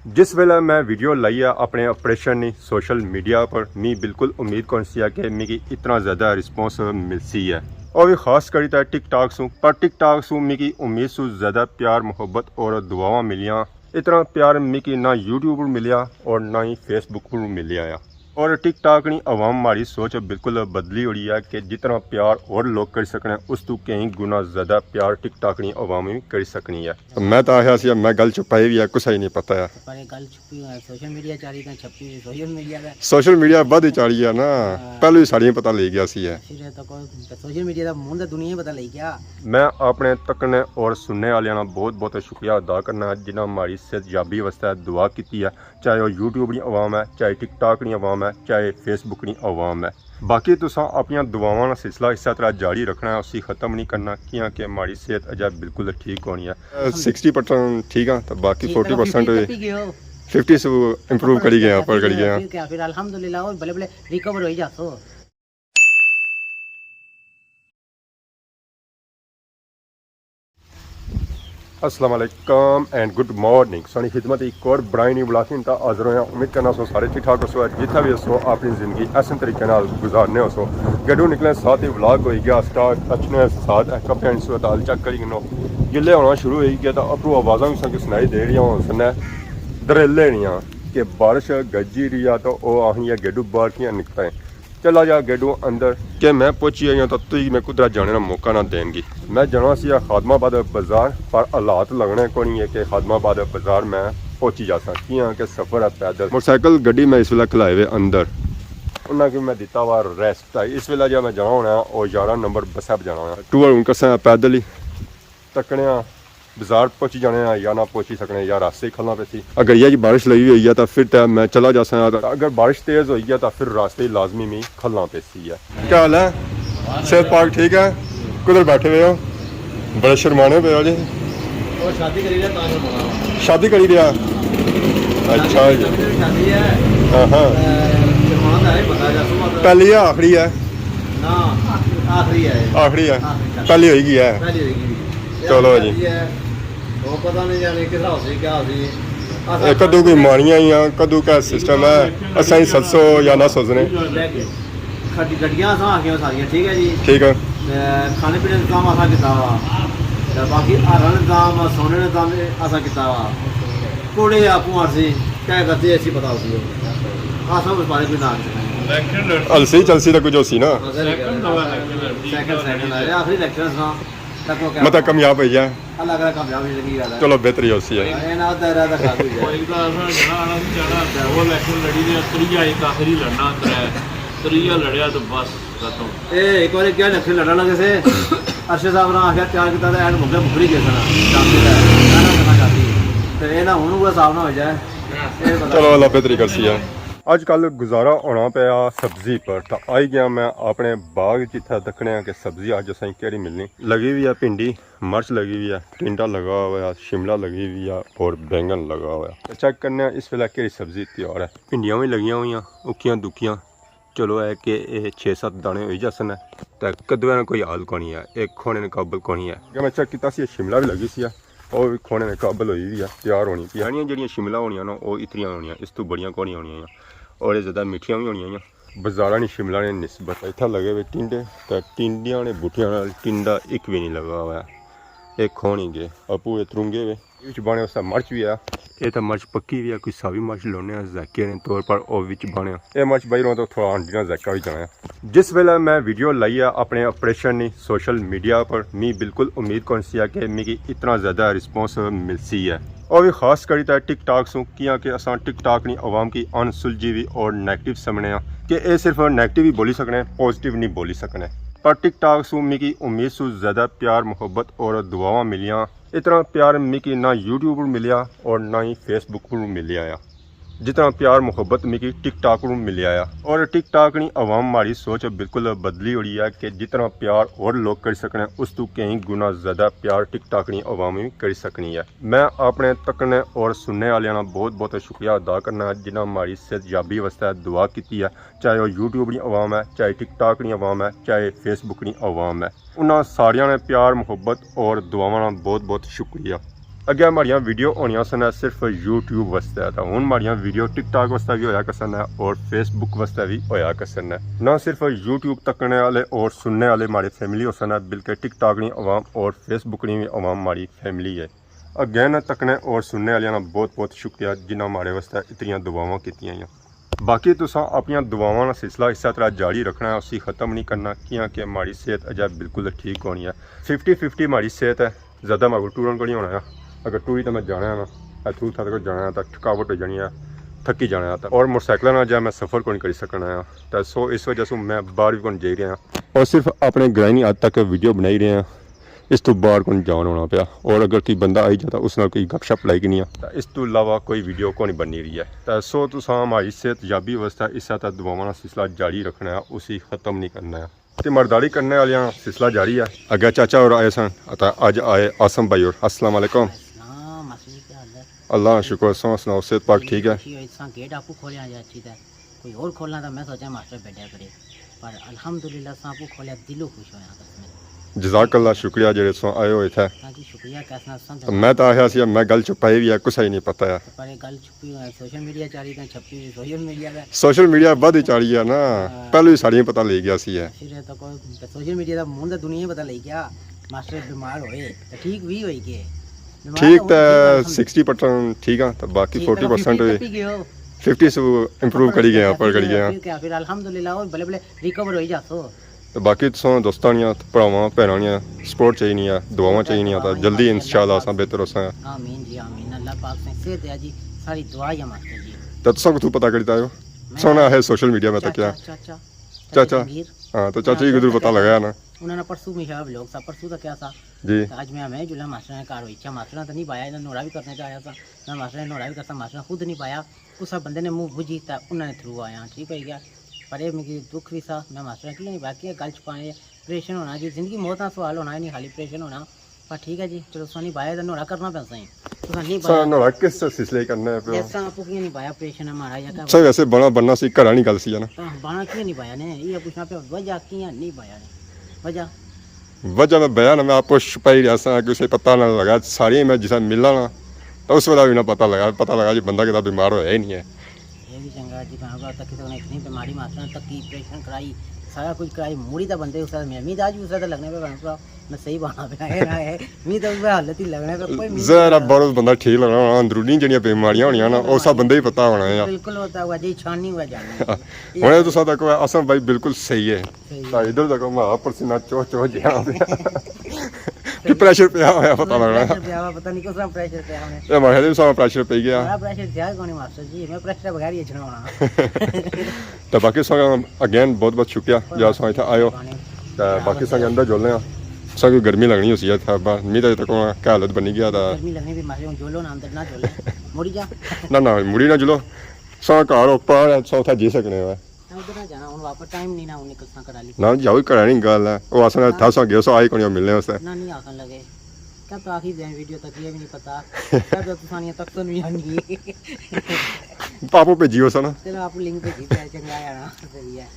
जिस वेला मैं वीडियो लाई है अपने ऑपरेशन नी सोशल मीडिया पर मी बिल्कुल उम्मीद कौन सी कि मिगी इतना ज़्यादा रिस्पॉन्स मिलसी है और भी खास करी था टिकटॉक सू पर टिकटॉक सू मिगी उम्मीद सू ज़्यादा प्यार मोहब्बत और दुआवां मिलियां। इतना प्यार मिगी ना यूट्यूब पर मिलिया और ना ही फेसबुक पर मिलिया और टिकटॉक नी अवाम हमारी सोच बिल्कुल बदली हुई है कि जितना प्यार और लोग कर सकने उस तो कई गुना ज़्यादा प्यार टिकटॉक नी अवाम भी कर सकनी है। मैं तो आया सी मैं गल छुपाई भी है कुछ ही नहीं पता है पर गल छुपी सोशल मीडिया चारी का छपी सोशल मीडिया बद ही चाड़ी है ना पहले ही साड़ियाँ पता ले गया सी है सोशल मीडिया का मुंह दुनिया पता लग गया। मैं अपने तकने और सुनने वाले बहुत बहुत शुक्रिया अदा करना जिन्हें हमारी सेहतयाबी वास्ते दुआ की है, चाहे वह यूट्यूब की आवाम है, चाहे टिकटॉक की आवाम है, चाहे फेसबुक की आवाम है। बाकी तुसा अपन दुआवां का सिलसिला इस तरह जारी रखना है, उसी ख़त्म नहीं करना क्योंकि हमारी सेहत अजय बिल्कुल ठीक होनी है। 60% ठीक है तो बाकी 40% 50 से इम्प्रूव करी गए पर करी गए फिर अल्हम्दुलिल्लाह और भले भले रिकवर हो जासो। अस्सलाम वालेकुम एंड गुड मॉर्निंग। सारी खिदमत एक और ब्राइन ब्लाकिंग का हाजिर होया। उम्मीद करना सो सारे ठीक ठाक हो जितना भी हो अपनी ज़िंदगी ऐसे तरीके नाल गुजारने हो गड्डू निकले साथ ही व्लॉग हो गया स्टार्ट अच्छे साथ कपड़े सूरताल चेक करी गिनो जिले होना शुरू हो गया तो अपू आवाज़ा भी संग सुनाई दे रही हूँ सुनने दरेले नहीं कि बारिश गजी रही है तो वह आही गड्डू बाहर की निकलता है चला जा गेडू अंदर के मैं पहुंची आई तो तुझी मैं कुदरत जाने का मौका ना देंगी। मैं जाना सी खादमाबाद बाजार पर हालात लगने को नहीं है कि खादमाबाद बाजार मैं पहुंची जा सकती हाँ कि सफ़र है पैदल मोटरसाइकिल गड्डी मैं इस वे खिलाए हुए अंदर उन्हें कि मैं दिता हुआ रेस्ट है। इस वेला जो मैं जाना होना और 11 नंबर बस जाना होना टूर हूँ कसा पैदल ही तकने बाजार पहुंची जाने या ना पहुंची सकने या रास्ते ही खलना पैसी। अगर यह बारिश लगी हुई है तो फिर तो मैं चला जा सकता, अगर बारिश तेज़ हुई है तो फिर रास्ते ही लाजमी में खलना पैसी है। क्या हाल है? सेहत पाक ठीक है? कुधर बैठे हुए हो? बड़े शर्माने पे हो जी? शादी करी रहा? अच्छा जी हाँ हाँ पहली है आखिरी है? आखिरी है पहली होगी है। चलो जी पता नहीं जाने किस क्या कदू कोई माड़ियां ही कदू का सिस्टम है असा ही 700 या ना सोचने गड्डियां सारियां ठीक है जी ठीक है खाने पीने इंतजाम असा किया वा बाकी हर इंतजाम सोने इंतजाम असा किया वा घोड़े आपू असी क्या करते ऐसी पता उसी असा उस बारे कोई ना अलसी चलसी तो कुछ होसी ना आखिरी इलेक्शन मतलब कामयाब हुई है अलग अलग कामयाब लगी चलो बेहतरी होसी है तो बस एक बार क्या लक्ष्य लड़ा लगे से अरशद साहब ने आखिया तैयार किया था एंड मुझे मुखरी के सना करना चाहती तो ये ना हूँ वो साहब ना हो जाए चलो अल्लाह बेहतरी करसी है। अजकल गुजारा होना पाया सब्जी पर तो आई गया मैं अपने बाग जिथे दखने कि सब्जी अज असें केड़ी मिलनी लगी हुई है भिंडी मर्च लगी हुई है टिंडा लगा हुआ है शिमला लगी हुई है और बैंगन लगा हुआ है। चेक करने इस वेला केड़ी सब्जी तैयार है। भिंडियां भी लगियां हुई उखियां दुखियां चलो है कि 6-7 दाने हो जासन तो कद्दूआ ने कोई हाल को नहीं है एक खोने ने काबल को नहीं है। मैं चेक किया शिमला भी लगी सी और भी खोने में काबल हुई हुई है तैयार होनी पियानियां जड़ियाँ शिमला होनियां ना वो इतनियां होनियां इस तो बड़ियां को नहीं होनियां और ये ज़्यादा मिठियां भी होनियां बाजारा नहीं शिमला ने निस्बत इतना लगे हुए टिंडे तो टिंडियां ने बूटियां टिंडा एक भी नहीं लगा हुआ है एक खोनी गए अपू तरुंगे हुए बने उसका मर्च भी है ये तो मर्च पक्की भी है कोई सावी मर्च लाने जैके ने तौर पर वो बने ये मर्च बही रहा तो थोड़ा आंटी जैका भी जाना। जिस वेला मैं वीडियो लाई है अपने ऑपरेशन नी सोशल मीडिया पर मी बिल्कुल उम्मीद कौन सी है कि मिगी इतना ज़्यादा रिस्पॉन्स मिलसी है और भी खास करी था टिकटॉक सू क्योंकि असा टिकटॉक नी आवाम की अनसुलझी भी और नैगेटिव समझने कि ये सिर्फ नैगेटिव ही बोली सकने पॉजिटिव नहीं बोली सकने पर टिकटॉक सू मिगी उम्मीद सू ज़्यादा प्यार मोहब्बत और दुआवां मिलियां। इतना प्यार मिगी ना यूट्यूब पर मिलिया और ना ही फेसबुक पर मिलिया जितना प्यार मोहब्बत मिगी टिकटॉक पर मिलिया और टिकटॉक नी अवाम हमारी सोच बिल्कुल बदली हुई है कि जितना प्यार और लोग कर सकने उस तो कई गुना ज़्यादा प्यार टिकटॉक नी अवाम भी कर सकनी है। मैं अपने तकने और सुनने वाले बहुत बहुत शुक्रिया अदा करना जिन्हें हमारी सेहतयाबी वास्ते दुआ की है, चाहे वह यूट्यूब की आवाम है, चाहे टिकटॉक की आवाम है, चाहे फेसबुक की आवाम है। उन्होंने सारिया ने प्यार मोहब्बत और दुआवां बहुत बहुत शुक्रिया। ਅੱਗੇ ਮਾੜੀਆਂ ਵੀਡੀਓ ਹੋਣੀਆਂ ਸਨ ਸਿਰਫ YouTube ਵਾਸਤੇ ਤਾਂ ਹੁਣ ਮਾੜੀਆਂ ਵੀਡੀਓ TikTok ਵਾਸਤੇ ਵੀ ਹੋਇਆ ਕਸਨ ਹੈ ਔਰ Facebook ਵਾਸਤੇ ਵੀ ਹੋਇਆ ਕਸਨ ਹੈ ਨਾ ਸਿਰਫ YouTube ਤੱਕਣੇ ਵਾਲੇ ਔਰ ਸੁਣਨੇ ਵਾਲੇ ਮਾੜੀ ਫੈमिली ਹੋ ਸਨ ਬਲਕਿ TikTok ਨਹੀਂ ਆਵਾਮ ਔਰ Facebook ਨਹੀਂ ਵੀ ਆਵਾਮ ਮਾੜੀ ਫੈमिली ਹੈ ਅੱਗੇ ਨਾ ਤੱਕਣੇ ਔਰ ਸੁਣਨੇ ਵਾਲਿਆਂ ਦਾ ਬਹੁਤ ਬਹੁਤ ਸ਼ੁਕਰੀਆ ਜਿਨ੍ਹਾਂ ਮਾੜੇ ਵਾਸਤੇ ਇਤਨੀਆਂ ਦੁਆਵਾਂ ਕੀਤੀਆਂ ਆ ਬਾਕੀ ਤੁਸੀਂ ਆਪਣੀਆਂ ਦੁਆਵਾਂ ਦਾ ਸਿਲਸਿਲਾ ਇਸੇ ਤਰ੍ਹਾਂ ਜਾਰੀ ਰੱਖਣਾ ਹੈ ਅਸੀਂ ਖਤਮ ਨਹੀਂ ਕਰਨਾ ਕਿਉਂਕਿ ਮਾੜੀ ਸਿਹਤ ਅਜਾ ਬਿਲਕੁਲ ਠੀਕ ਹੋਣੀ ਹੈ 50-50 ਮਾੜੀ ਸਿਹਤ ਹੈ ਜ਼ਿਆਦਾ ਮਾਗੂ ਟੂਰਨ को नहीं होना है अगर टूरी तो मैं जाना है ना इतों तक जाना है तो थकावट हो जानी है थकी जाना है और मोटरसाइकिल ना जा मैं सफ़र को नहीं कर सकना है तो सो इस वजह से मैं बाहर भी को जा रहा और सिर्फ अपने ग्राइनी हद तक वीडियो बनाई रहे हैं इस तो बाहर को जान होना पाया और अगर कोई बंदा आई जाता उस नाल कोई गपशप लाई कि नहीं तो इस तो इलावा कोई वीडियो को नहीं बनी रही है तो सो तुसां हमारी सेहत याबी अवस्था इस तक दुआवां का सिलसिला जारी रखना है उसी ख़त्म नहीं करना है ਤੇ ਮਰਦਾਰੀ करने वालियां सिलसिला जारी है अगे चाचा और आए सन अज आए आसम भाई और अस्सलाम वालेकुम हाँ मासी जी क्या हाल है अल्लाह शुक्र सुनाओ सेहत पाक ठीक है गेट आपको खोलिया जा अच्छी था कोई और खोलना था मैं सोचा मास्टर बैठा करे पर अल्हम्दुलिल्लाह आपको खोलिया दिलों खुश होया कसम जज़ाकल्लाह शुक्रिया जेड़े सो आए हुए थे जी शुक्रिया कैसा सन मैं तो आया सी मैं गल छुपाई भी है कुछ ही नहीं पता है पर गल छुपी सोशल मीडिया चारी था छपी सोशल मीडिया का सोशल मीडिया बद ही चाड़ी है ना पहले ही साड़ियाँ पता ले गया सी है फिर तो कोई सोशल मीडिया दा मुंह दा दुनिया पता लग गया मास्टर बीमार होए तो ठीक भी होई के ठीक तो 60% ठीक है तो बाकी 40% 50 से इम्प्रूव करी गए पर करी गए फिर अल्हम्दुलिल्लाह बल्ले बल्ले रिकवर होई जासो तो बाकी तुम दोस्तां दी भरावां भैनां दी सपोर्ट चाहिए दुआवां चाहिए तो जल्दी इंशाअल्लाह असां बेहतर होसां आमीन जी आमीन अल्लाह पाक से सेहत दे जी सारी दुआ है मास्टर जी तो तुसां को पता करता हो सोना है सोशल मीडिया में तो क्या चाचा हाँ तो चाचा जी को पता लगा ना उन्होंने परसों मिशा लोग सा परसों का क्या था जी आज मैं जुला मास्टर ने कार इच्छा मास्टर तो नहीं पाया ना नोड़ा भी करने का आया था ना मास्टर ने नोड़ा भी करता मास्टर खुद नहीं पाया उस बंदे ने मुंह बुझी था उन्होंने थ्रू आया ठीक है क्या पर ये मुझे दुख भी सा मैं मास्टर की नहीं बाकी गल छुपाने ऑपरेशन होना जी जिंदगी मौत का सवाल होना नहीं खाली ऑपरेशन होना पर ठीक है जी चलो सोनी पाया तो नोड़ा करना पैसा ही नहीं पाया नोड़ा किस सिलसिले करना है जैसा आपको क्यों नहीं पाया ऑपरेशन हमारा या सर वैसे बड़ा बनना सी घरा नहीं गल सी है ना बना क्यों नहीं पाया ने ये पूछना पे वजह क्यों नहीं पाया ने वजह में बयान मैं आपको छुपाई रहा था कि उसे पता ना लगा सारी मैं जिसे मिला ना तो उस वाला भी ना पता लगा जी बंदा कितना बीमार होया ही नहीं है ये भी चंगा जी कहाँ तक किसी ने इतनी बीमारी मास्टर तक की ऑपरेशन कराई सारा कुछ कराई मुड़ी तो बंदे उस मैं मीद आज उस लगने पे बना मैं सही बना पे है मीद उस हालत ही लगने पे कोई जरा बहुत बंदा ठीक लगना अंदरूनी जड़ियां बीमारियां होनियां ना वो सब बंदे ही पता होना है बिल्कुल होता हुआ जी छान नहीं हुआ जाना हुणे तो सादा को असम भाई बिल्कुल सही है ता इधर तक मैं पसीना चो जा कि प्रेशर पे आया पता लगना पता नहीं किस प्रेशर पे हमने ये मारे दिन सारा प्रेशर पे गया बड़ा प्रेशर दिया कौन मास्टर जी मैं प्रेशर बगैर ही चढ़ाना तो बाकी संग अगेन बहुत बहुत शुक्रिया जो सो इथे आयो तो बाकी संग अंदर जुलने संग गर्मी लगनी होसी है था मी तो तक क्या हालत बनी गया था गर्मी लगने भी मारे जोलो ना अंदर ना जोले मुड़ी जा ना मुड़ी ना जुलो सो घर ऊपर सो था जी सकने है उधर ना जाना उन वापस टाइम नहीं ना उन्हें कितना करा ली ना जाओ करा नहीं गल है वो आसन था सो गयो सो आई कोनी मिलने उससे ना नहीं आसन लगे क्या तो आखिर दें वीडियो तक ये भी नहीं पता क्या तो तुसानिया तक तो नहीं आनी पापो पे जियो सा ना चलो आप लिंक पे जीता है चंगा यार सही है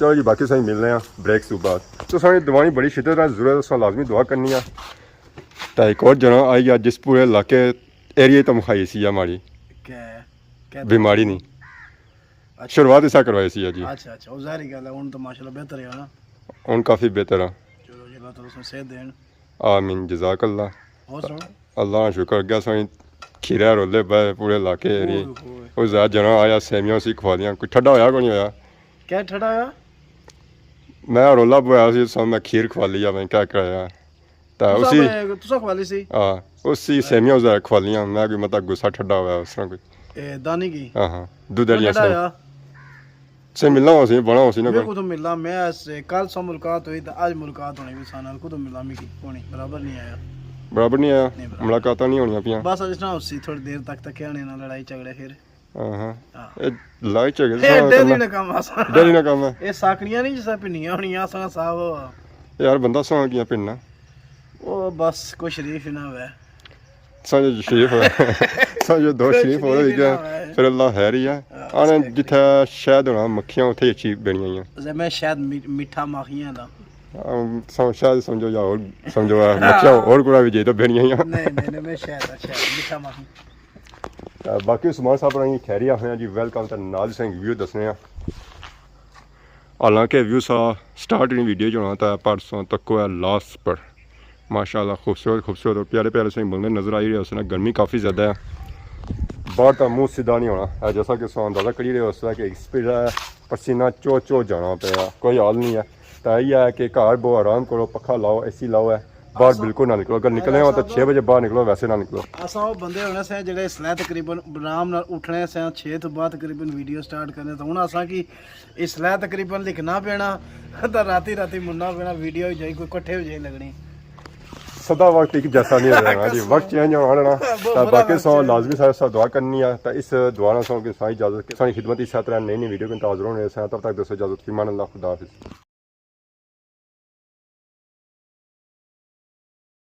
चलो जी बाकी सही मिलने हैं ब्रेक के बाद तो सारी दवाई बड़ी शिद्दत है जरूरत है लाजमी दुआ करनी है तो एक और जना आई है जिस पूरे इलाके एरिए तो मुखाई सी हमारी बीमारी नहीं शुरुआत ऐसा करवाई सी है जी अच्छा अच्छा वो जारी गल है उन तो माशाल्लाह बेहतर है ना उन काफ़ी बेहतर है चलो जी अल्लाह ताला उसमें सेहत देन आमीन जज़ाकल्लाह और सुनो अल्लाह शुक्र अग्गे साई खीरा रोले पे पूरे इलाके एरिए वो ज़्यादा जना आया सेमियां सी खवा दियां कोई ठंडा होया कोई नहीं होया क्या ठड़ा है मैं रोला बोया सी सो मैं खीर खवा लिया मैं क्या कराया तो उसी तुसा खवाली सी हाँ उसी सेमियां ज़्यादा खवा लियां मैं कोई मतलब गुस्सा ठंडा होया उस तरह कोई ए दानी की हाँ दूध वाली ठड़ा से मिलना हो सी बना हो सी ना मेरे को तो मिला मैं ऐसे कल से मुलाकात हुई तो आज मुलाकात होनी भी सानल को तो मिला मैं की होनी बराबर नहीं आया बराबर नहीं आया मुलाकातां नहीं होनी पियां बस आज ना उसी थोड़ी देर तक आने ना लड़ाई झगड़े फिर हाँ लड़ाई झगड़े डेली ना काम आसान डेली ना काम है ये साकड़ियां नहीं जिसा पिन्नियां होनियां सा साहब यार बंदा सो किया पिन्ना वो बस कोई शरीफ ना हुआ साजे शरीफ साजे दो शरीफ हो गया फिर अल्लाह खैर ही है आने जिथे शहद होना मक्खियां उथे अच्छी बनियां मैं शायद मीठा माखियां दा शायद समझो या और समझो मच्छियाँ और कुड़ा भी जे तो बेनियां ही नहीं मैं शायद मिठा माही बाकी उस्मान साहब ने खैरिया होया जी वेलकम तो नाल सिंह व्यू दसने हालांकि व्यू सा स्टार्ट इन वीडियो जो होना था परसों तक है लास्ट पर माशाल्लाह खूबसूरत और प्यारे प्यारे से बंदे नज़र आई रहे उसने गर्मी काफ़ी ज़्यादा है बाहर तो मुँह सीधा नहीं होना है जैसा कि सो अंदाज़ा करी रहे उसका कि स्पीड है पसीना चो जाना पे कोई हाल नहीं है तो यही है कि घर बहुत आराम करो पखा लाओ AC लाओ है बाहर बिल्कुल ना निकलो अगर निकले हो तो 6 बजे बाहर निकलो वैसे ना निकलो असा वो बंदे होने से जेडे इसलै तकरीबन आराम नाल उठने से 6 तो बाद तकरीबन वीडियो स्टार्ट करने तो हुन असा कि इसलै तकरीबन लिखना पैना तो राती मुन्ना पैना वीडियो जाई कोई इकट्ठे हो जाई लगनी सदा वक्त एक जैसा नहीं रहना जी वक्त चेंज होना ना तो बाकी सो लाजमी सारे साथ दुआ करनी है तो इस दुआ ना सो कि सारी इजाजत सारी खिदमत इस तरह नई वीडियो के इंतजार होने से तब तक दोस्तों इजाजत की मान अल्लाह खुदा हाफिज़।